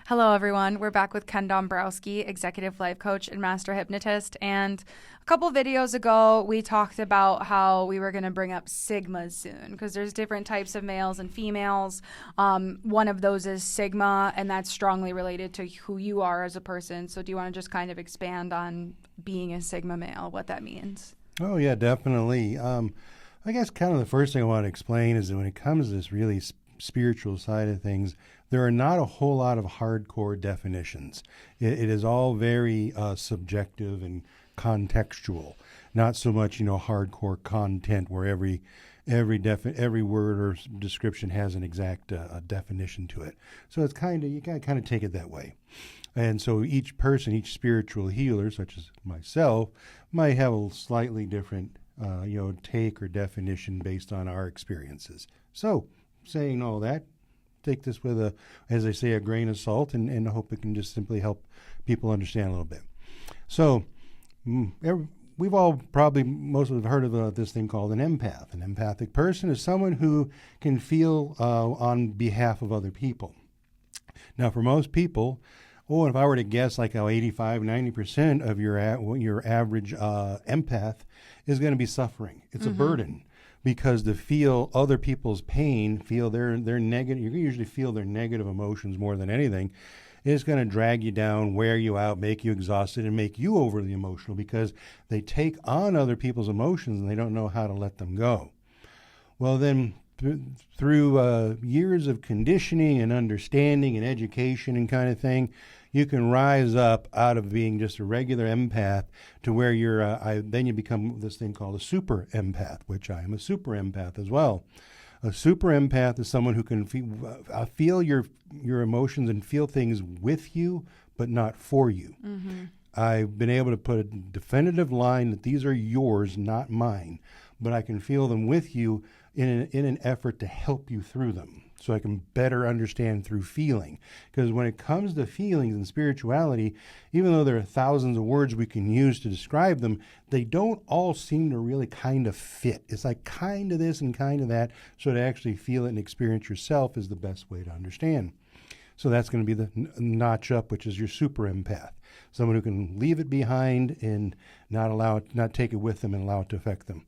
Hello, everyone. We're back with Ken Dombrowski, executive life coach and master hypnotist. And a couple videos ago, we talked about how we were going to bring up Sigmas soon because there's different types of males and females. One of those is Sigma, and that's strongly related to who you are as a person. So do you want to just kind of expand on being a Sigma male, what that means? Oh, yeah, definitely. I guess kind of the first thing I want to explain is that when it comes to this really spiritual side of things, there are not a whole lot of hardcore definitions. It is all very subjective and contextual, not so much, hardcore content where every word or description has an exact definition to it. So it's you got to kind of take it that way. And so each person, each spiritual healer, such as myself, might have a slightly different, take or definition based on our experiences. So saying all that, take this with as I say, a grain of salt, and I hope it can just simply help people understand a little bit. So we've all probably, most of us have heard of this thing called an empath. An empathic person is someone who can feel on behalf of other people. Now, for most people, if I were to guess like how 85, 90% of your average empath is going to be suffering. It's a burden. Because to feel other people's pain, feel their negative, you usually feel their negative emotions more than anything, is going to drag you down, wear you out, make you exhausted, and make you overly emotional because they take on other people's emotions and they don't know how to let them go. Well, then through years of conditioning and understanding and education and kind of thing, you can rise up out of being just a regular empath to where then you become this thing called a super empath, which I am a super empath as well. A super empath is someone who can feel your emotions and feel things with you, but not for you. I've been able to put a definitive line that these are yours, not mine, but I can feel them with you in an effort to help you through them. So I can better understand through feeling. Because when it comes to feelings and spirituality, even though there are thousands of words we can use to describe them, they don't all seem to really kind of fit. It's like kind of this and kind of that. So to actually feel it and experience yourself is the best way to understand. So that's going to be the notch up, which is your super empath. Someone who can leave it behind and not take it with them and allow it to affect them.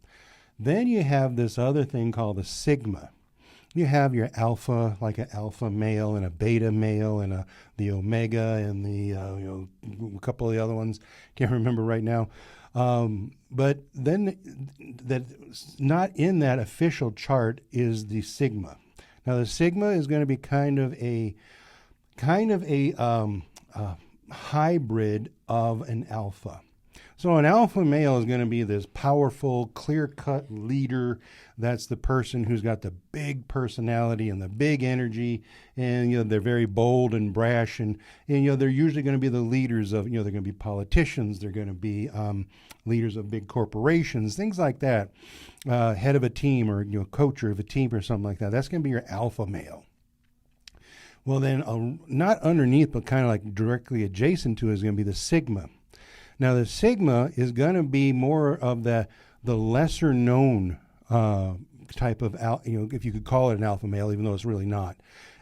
Then you have this other thing called a sigma. You have your alpha, like an alpha male and a beta male and the omega and a couple of the other ones. Can't remember right now. But then that's not in that official chart is the sigma. Now the sigma is going to be kind of a hybrid of an alpha. So an alpha male is going to be this powerful, clear-cut leader. That's the person who's got the big personality and the big energy, and they're very bold and brash, and they're usually going to be the leaders of they're going to be politicians. They're going to be leaders of big corporations, things like that. Head of a team or coach of a team or something like that. That's going to be your alpha male. Well, then not underneath, but kind of like directly adjacent to it is going to be the sigma. Now, the sigma is going to be more of the lesser known type of, if you could call it an alpha male, even though it's really not.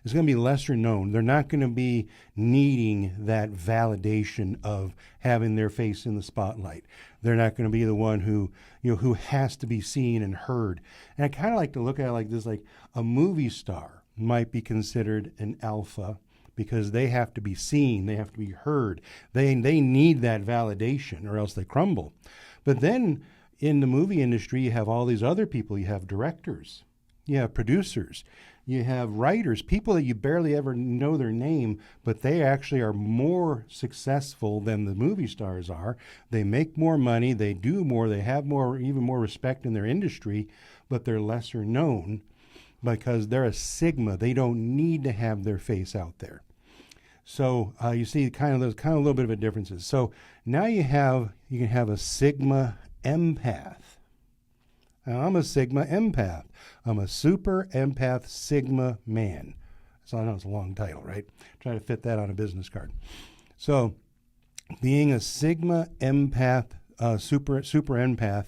It's going to be lesser known. They're not going to be needing that validation of having their face in the spotlight. They're not going to be the one who has to be seen and heard. And I kind of like to look at it like this, like a movie star might be considered an alpha, because they have to be seen, they have to be heard. They need that validation or else they crumble. But then in the movie industry, you have all these other people. You have directors, you have producers, you have writers, people that you barely ever know their name, but they actually are more successful than the movie stars are. They make more money, they do more, they have even more respect in their industry, but they're lesser known because they're a sigma. They don't need to have their face out there. So you see there's kind of a little bit of a differences. So now you can have a sigma empath. Now, I'm a sigma empath. I'm a super empath sigma man. So I know it's a long title, right? Try to fit that on a business card. So being a sigma empath, super empath,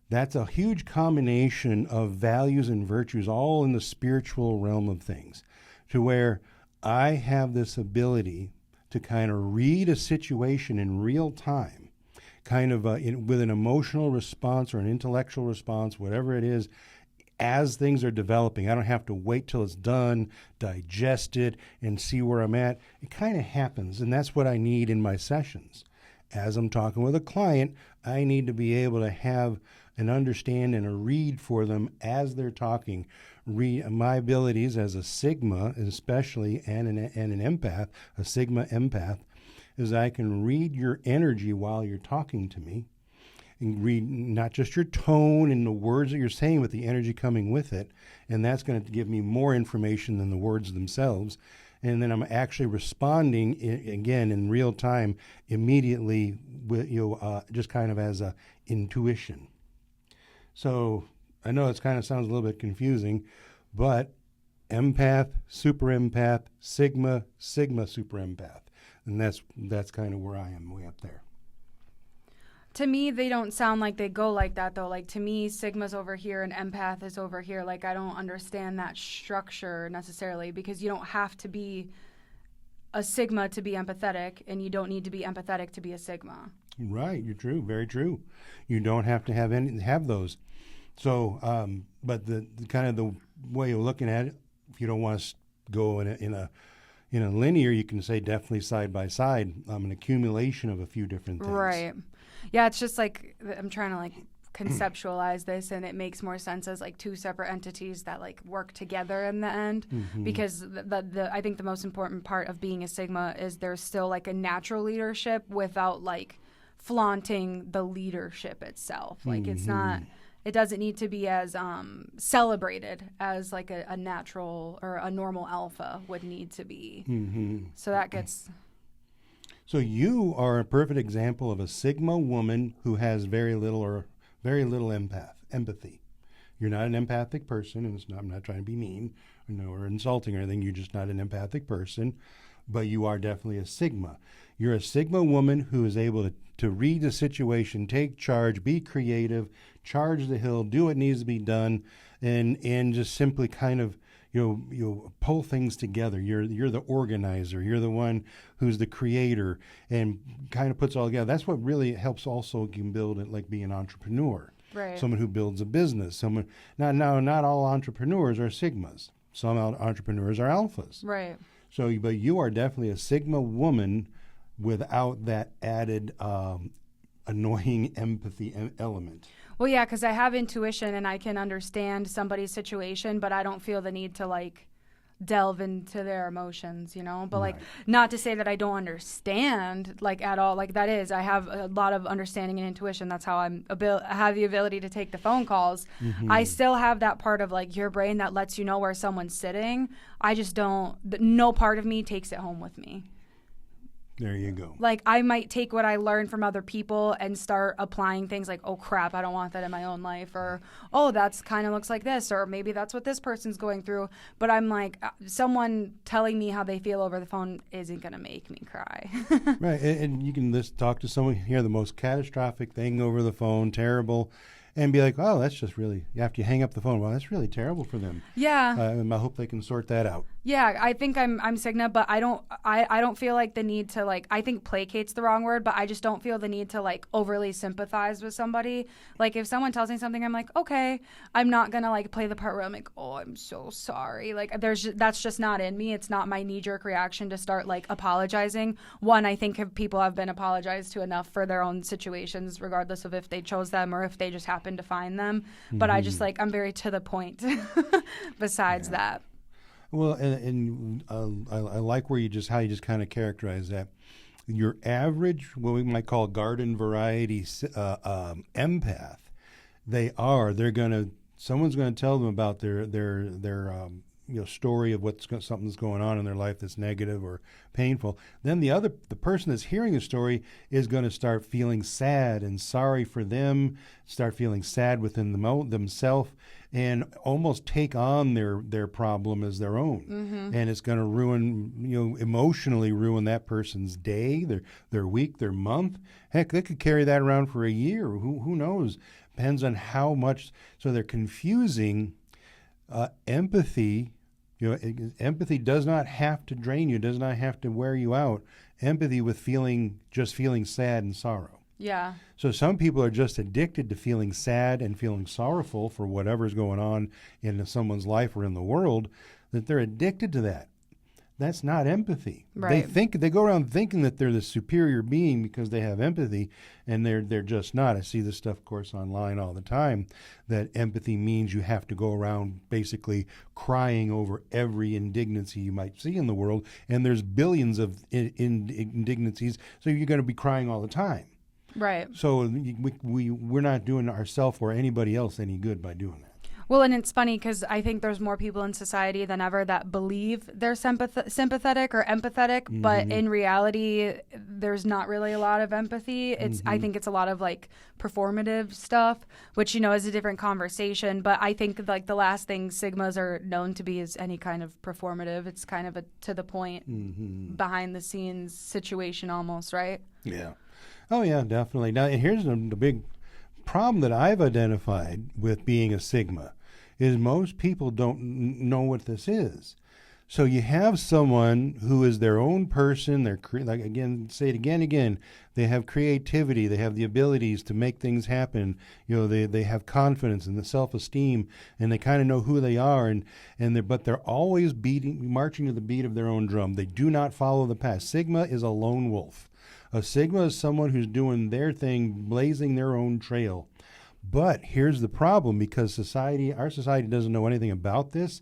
that's a huge combination of values and virtues all in the spiritual realm of things, to where I have this ability to kind of read a situation in real time, kind of with an emotional response or an intellectual response, whatever it is, as things are developing. I don't have to wait till it's done, digest it, and see where I'm at. It kind of happens, and that's what I need in my sessions. As I'm talking with a client, I need to be able to have an understand and a read for them as they're talking. My abilities as a Sigma, especially, and an empath, a Sigma empath, is I can read your energy while you're talking to me, and read not just your tone and the words that you're saying, but the energy coming with it. And that's going to give me more information than the words themselves. And then I'm actually responding, again, in real time, immediately, with just kind of as a intuition. So I know it kind of sounds a little bit confusing, but empath, super empath, Sigma, super empath. And that's kind of where I am, way up there. To me, they don't sound like they go like that, though. Like, to me, Sigma's over here and empath is over here. Like, I don't understand that structure necessarily, because you don't have to be a Sigma to be empathetic, and you don't need to be empathetic to be a Sigma. Right, you're true, very true. You don't have to have those. So, but the kind of the way you're looking at it, if you don't want to go in a linear, you can say definitely side by side, an accumulation of a few different things. Right. Yeah, it's just like I'm trying to like conceptualize this, and it makes more sense as like two separate entities that like work together in the end. Mm-hmm. Because I think the most important part of being a Sigma is there's still like a natural leadership without like flaunting the leadership itself. Like, it's not. It doesn't need to be as celebrated as like a natural or a normal alpha would need to be. Mm-hmm. So that gets. So you are a perfect example of a Sigma woman who has very little empathy. You're not an empathic person, and I'm not trying to be mean or insulting or anything. You're just not an empathic person, but you are definitely a Sigma. You're a Sigma woman who is able to read the situation, take charge, be creative, charge the hill, do what needs to be done, and just simply kind of pull things together. You're the organizer. You're the one who's the creator and kind of puts it all together. That's what really helps. Also, you can build it like be an entrepreneur. Right. Someone who builds a business. Someone not all entrepreneurs are Sigmas. Some entrepreneurs are alphas. Right. So, but you are definitely a Sigma woman without that added annoying empathy element. Well, yeah, because I have intuition and I can understand somebody's situation, but I don't feel the need to like delve into their emotions, But like, not to say that I don't understand like at all. Like, that is, I have a lot of understanding and intuition. That's how I have the ability to take the phone calls. Mm-hmm. I still have that part of like your brain that lets you know where someone's sitting. I just don't. No part of me takes it home with me. There you go. Like, I might take what I learned from other people and start applying things like, oh, crap, I don't want that in my own life. Or, oh, that's kind of looks like this. Or maybe that's what this person's going through. But I'm like, someone telling me how they feel over the phone isn't going to make me cry. Right. And you can just talk to someone, hear the most catastrophic thing over the phone, terrible, and be like, oh, that's just really, after you hang up the phone, well, that's really terrible for them. Yeah. And I hope they can sort that out. Yeah, I think I'm Sigma, but I don't feel like the need to like, I think placate's the wrong word, but I just don't feel the need to like overly sympathize with somebody. Like, if someone tells me something, I'm like, okay, I'm not gonna like play the part where I'm like, oh, I'm so sorry. Like, that's just not in me. It's not my knee-jerk reaction to start like apologizing. One, I think people have been apologized to enough for their own situations, regardless of if they chose them or if they just happened to find them. Mm-hmm. But I just like, I'm very to the point besides that. Well, and I like how you just kind of characterize that. Your average, what we might call garden variety empath, someone's gonna tell them about their story of something's going on in their life that's negative or painful. Then the person that's hearing the story is going to start feeling sad and sorry for them, start feeling sad within themselves, and almost take on their problem as their own. Mm-hmm. And it's going to ruin, emotionally ruin that person's day, their week, their month. Heck, they could carry that around for a year. Who knows? Depends on how much. So they're confusing empathy, Empathy does not have to drain you, does not have to wear you out. Empathy with just feeling sad and sorrow. Yeah. So some people are just addicted to feeling sad and feeling sorrowful for whatever's going on in someone's life or in the world, that they're addicted to that. That's not empathy. Right. They go around thinking that they're the superior being because they have empathy, and they're just not. I see this stuff, of course, online all the time, that empathy means you have to go around basically crying over every indignancy you might see in the world, and there's billions of indignities, so you're going to be crying all the time. Right. So we're not doing ourselves or anybody else any good by doing that. Well, and it's funny because I think there's more people in society than ever that believe they're sympathetic or empathetic, but in reality, there's not really a lot of empathy. I think it's a lot of like performative stuff, which, is a different conversation. But I think like the last thing Sigmas are known to be is any kind of performative. It's kind of a to the point, behind the scenes situation almost, right? Yeah. Oh, yeah, definitely. Now, and here's the big problem that I've identified with being a Sigma is most people don't know what this is. So you have someone who is their own person. They're say it again. They have creativity. They have the abilities to make things happen. They have confidence and the self-esteem, and they kind of know who they are. But they're always marching to the beat of their own drum. They do not follow the path. Sigma is a lone wolf. A Sigma is someone who's doing their thing, blazing their own trail. But here's the problem, because our society doesn't know anything about this.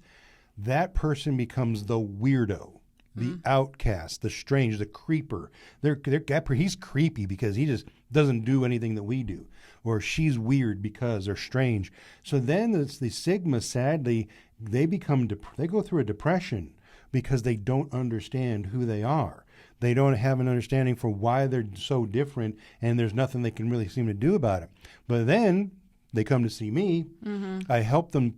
That person becomes the weirdo, the outcast, the strange, the creeper. He's creepy because he just doesn't do anything that we do. Or she's weird because they're strange. So then it's the Sigma, sadly, they go through a depression because they don't understand who they are. They don't have an understanding for why they're so different, and there's nothing they can really seem to do about it. But then they come to see me. I help them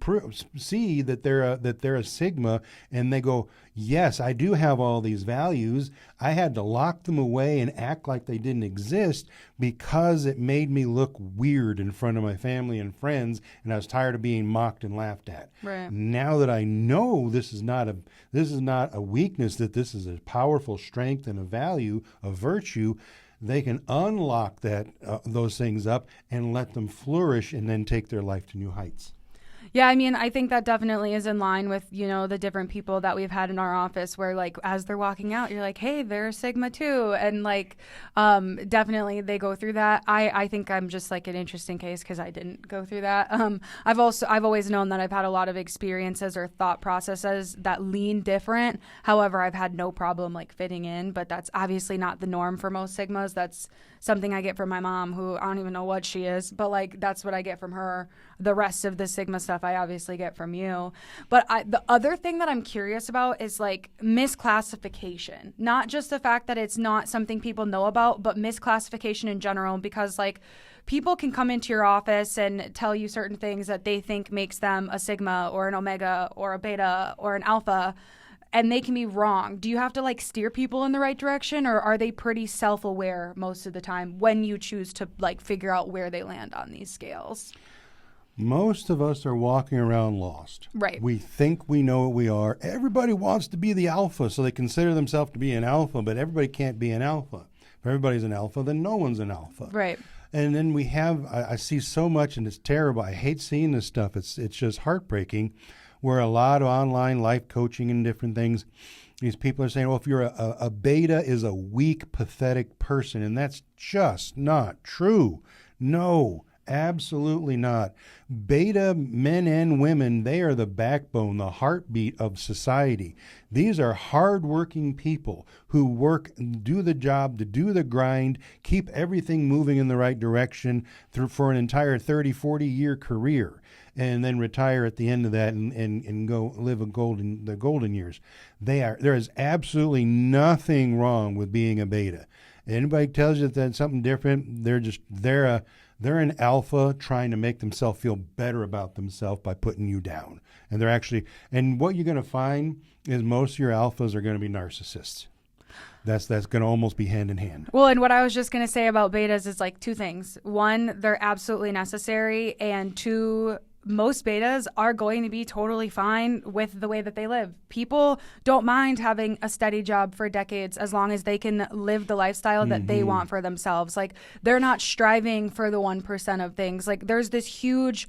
see that they're a Sigma, and they go, yes, I do have all these values. I had to lock them away and act like they didn't exist because it made me look weird in front of my family and friends, and I was tired of being mocked and laughed at. Right. Now that I know this is not a weakness, that this is a powerful strength and a value, a virtue, they can unlock those things up and let them flourish and then take their life to new heights. Yeah, I mean, I think that definitely is in line with, the different people that we've had in our office where, like, as they're walking out, you're like, hey, they're Sigma too. And, like, definitely they go through that. I think I'm just, like, an interesting case because I didn't go through that. I've always known that I've had a lot of experiences or thought processes that lean different. However, I've had no problem, like, fitting in. But that's obviously not the norm for most Sigmas. That's something I get from my mom, who I don't even know what she is. But, like, that's what I get from her. The rest of the Sigma stuff I obviously get from you. But the other thing that I'm curious about is like misclassification, not just the fact that it's not something people know about, but misclassification in general, because like people can come into your office and tell you certain things that they think makes them a Sigma or an Omega or a Beta or an Alpha, and they can be wrong. Do you have to like steer people in the right direction, or are they pretty self-aware most of the time when you choose to like figure out where they land on these scales? Most of us are walking around lost. Right. We think we know what we are. Everybody wants to be the alpha, so they consider themselves to be an alpha, but everybody can't be an alpha. If everybody's an alpha, then no one's an alpha. Right. And then we have, I see so much, and it's terrible. I hate seeing this stuff. It's just heartbreaking, where a lot of online life coaching and different things, these people are saying, well, if you're a beta is a weak, pathetic person, and that's just not true. No. Absolutely not. Beta men and women, they are the backbone, the heartbeat of society. These are hardworking people who do the job, to do the grind, keep everything moving in the right direction for an entire 30, 40-year career, and then retire at the end of that and go live the golden years. There is absolutely nothing wrong with being a beta. Anybody tells you that that's something different, they're an alpha trying to make themselves feel better about themselves by putting you down. And what you're going to find is most of your alphas are going to be narcissists. That's going to almost be hand in hand. Well, and what I was just going to say about betas is like two things. One, they're absolutely necessary. And two, most betas are going to be totally fine with the way that they live. People don't mind having a steady job for decades as long as they can live the lifestyle that they want for themselves. Like, they're not striving for the 1% of things. Like, there's this huge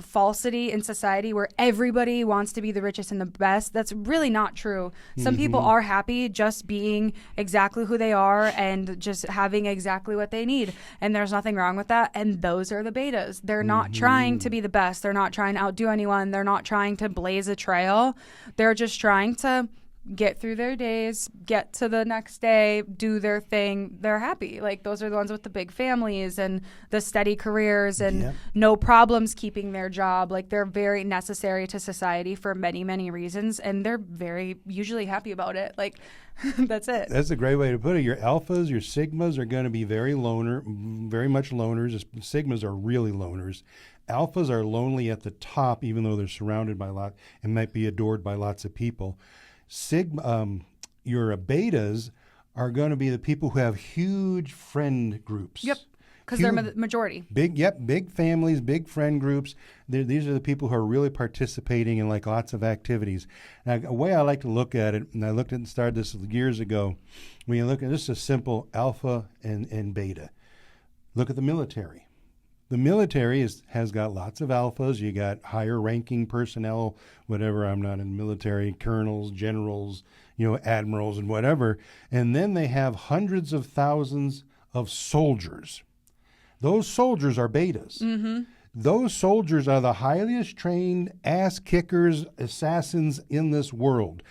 falsity in society where everybody wants to be the richest and the best. That's really not true. Some people are happy just being exactly who they are and just having exactly what they need. And there's nothing wrong with that. And those are the betas. They're not trying to be the best. They're not trying to outdo anyone. They're not trying to blaze a trail. They're just trying to get through their days, get to the next day, do their thing. They're happy. Like, those are the ones with the big families and the steady careers and no problems keeping their job. Like, they're very necessary to society for many, many reasons, and they're very usually happy about it. Like, that's it. That's a great way to put it. Your alphas, your sigmas are going to be very much loners. Sigmas are really loners. Alphas are lonely at the top, even though they're surrounded by a lot and might be adored by lots of people. Your betas are going to be the people who have huge friend groups. Yep, because they're the majority. Big families, big friend groups. These are the people who are really participating in like lots of activities. Now, a way I like to look at it, and I looked at and started this years ago, when you look at this, is a simple alpha and beta. Look at the military. The military has got lots of alphas. You got higher ranking personnel, whatever. I'm not in the military, colonels, generals, admirals and whatever. And then they have hundreds of thousands of soldiers. Those soldiers are betas. Those soldiers are the highest trained ass kickers, assassins in this world.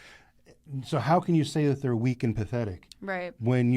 So how can you say that they're weak and pathetic? Right. When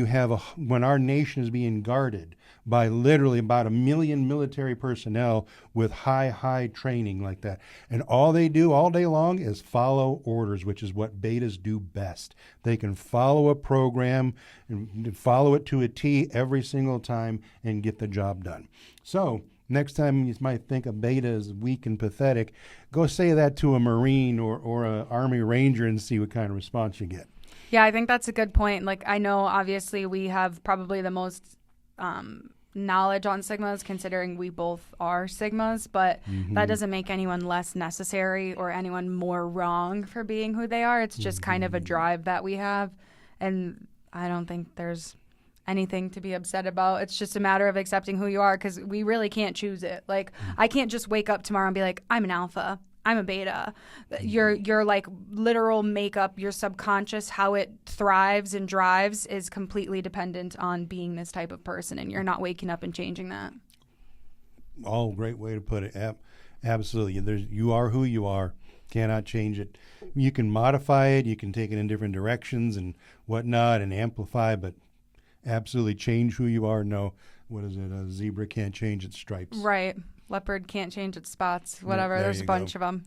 when our nation is being guarded by literally about 1 million military personnel with high training like that. And all they do all day long is follow orders, which is what betas do best. They can follow a program and follow it to a T every single time and get the job done. So next time you might think a beta is weak and pathetic, go say that to a Marine or an Army Ranger and see what kind of response you get. Yeah, I think that's a good point. Like, I know obviously we have probably the most knowledge on sigmas, considering we both are sigmas, but that doesn't make anyone less necessary or anyone more wrong for being who they are. It's just kind of a drive that we have, and I don't think there's anything to be upset about. It's just a matter of accepting who you are, because we really can't choose it. Like, I can't just wake up tomorrow and be like, I'm an alpha, I'm a beta. Your like literal makeup, your subconscious, how it thrives and drives is completely dependent on being this type of person, and you're not waking up and changing that. All great way to put it. Absolutely. You are who you are. Cannot change it. You can modify it. You can take it in different directions and whatnot and amplify, but absolutely change who you are. No. What is it? A zebra can't change its stripes. Right. Leopard can't change its spots, whatever. There's a bunch of them.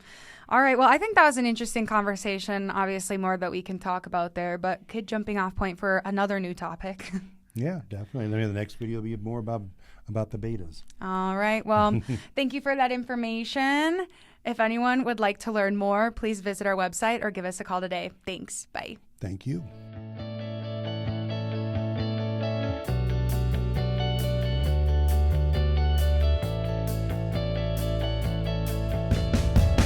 All right. Well, I think that was an interesting conversation. Obviously, more that we can talk about there, but good jumping off point for another new topic. Yeah, definitely. And then the next video will be more about the betas. All right. Well, thank you for that information. If anyone would like to learn more, please visit our website or give us a call today. Thanks. Bye. Thank you.